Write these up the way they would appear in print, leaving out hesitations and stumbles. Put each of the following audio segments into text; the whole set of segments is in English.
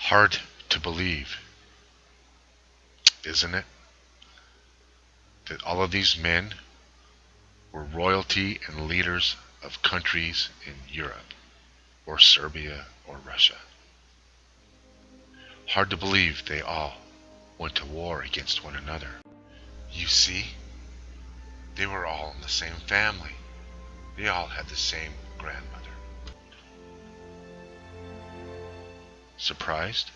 Hard to believe, isn't it, that all of these men were royalty and leaders of countries in Europe, or Serbia, or Russia. Hard to believe they all went to war against one another. You see, they were all in the same family. They all had the same grandmother. Surprised?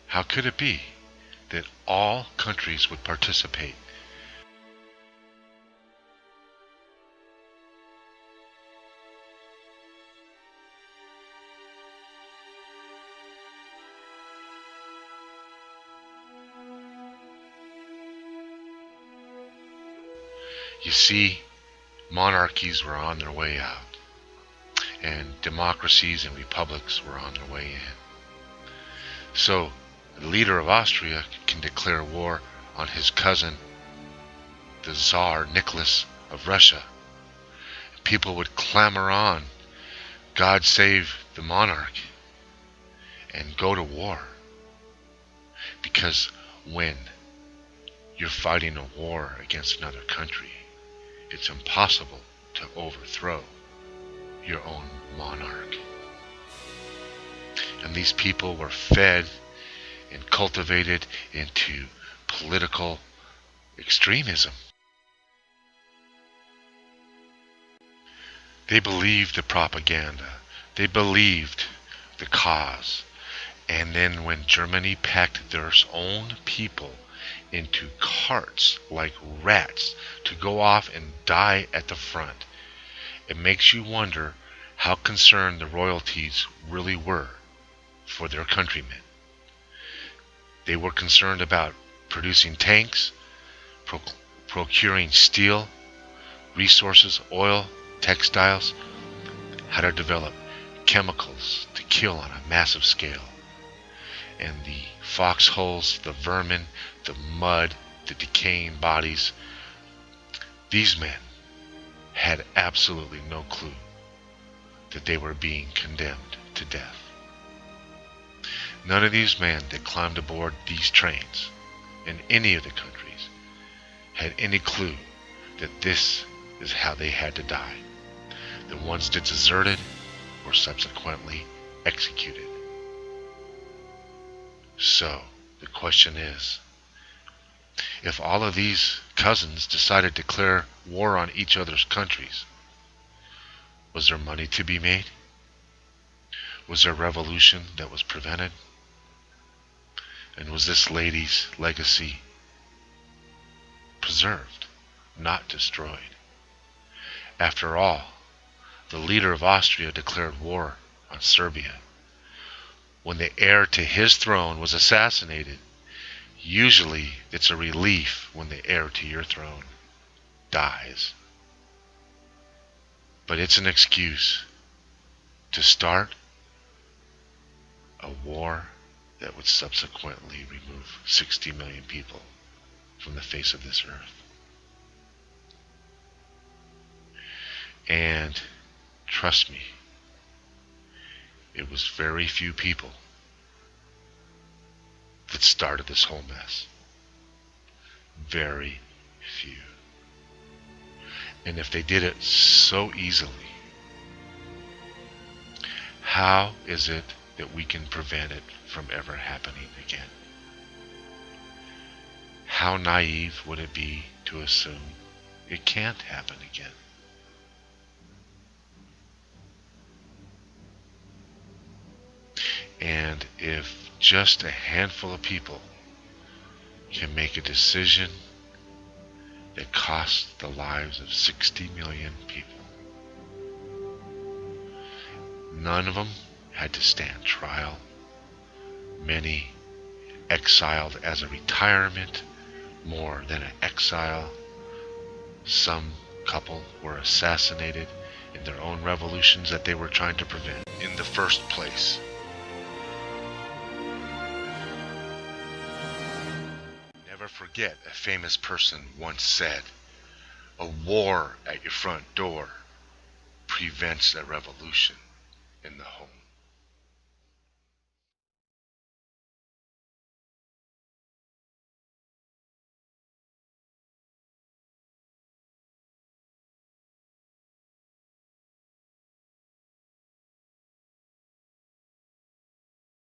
How could it be that all countries would participate? You see, monarchies were on their way out, and democracies and republics were on their way in. So, the leader of Austria can declare war on his cousin, the Tsar Nicholas of Russia. People would clamor on, God save the monarch, and go to war. Because when you're fighting a war against another country, it's impossible to overthrow your own monarch. And these people were fed and cultivated into political extremism. They believed the propaganda. They believed the cause. And then when Germany packed their own people into carts like rats to go off and die at the front, it makes you wonder how concerned the royalties really were for their countrymen. They were concerned about producing tanks, procuring steel, resources, oil, textiles, how to develop chemicals to kill on a massive scale. And the foxholes, the vermin, the mud, the decaying bodies, these men had absolutely no clue that they were being condemned to death. None of these men that climbed aboard these trains in any of the countries had any clue that this is how they had to die. The ones that deserted were subsequently executed. So, the question is, if all of these cousins decided to declare war on each other's countries, was there money to be made? Was there revolution that was prevented? And was this lady's legacy preserved, not destroyed? After all, the leader of Austria declared war on Serbia. When the heir to his throne was assassinated, usually it's a relief when the heir to your throne dies. But it's an excuse to start a war that would subsequently remove 60 million people from the face of this earth. And trust me, it was very few people that started this whole mess. Very few. And if they did it so easily, how is it that we can prevent it from ever happening again? How naive would it be to assume it can't happen again? And if just a handful of people can make a decision that costs the lives of 60 million people, none of them had to stand trial. Many exiled as a retirement, more than an exile. Some couple were assassinated in their own revolutions that they were trying to prevent in the first place. Never forget, a famous person once said, A war at your front door prevents a revolution in the home.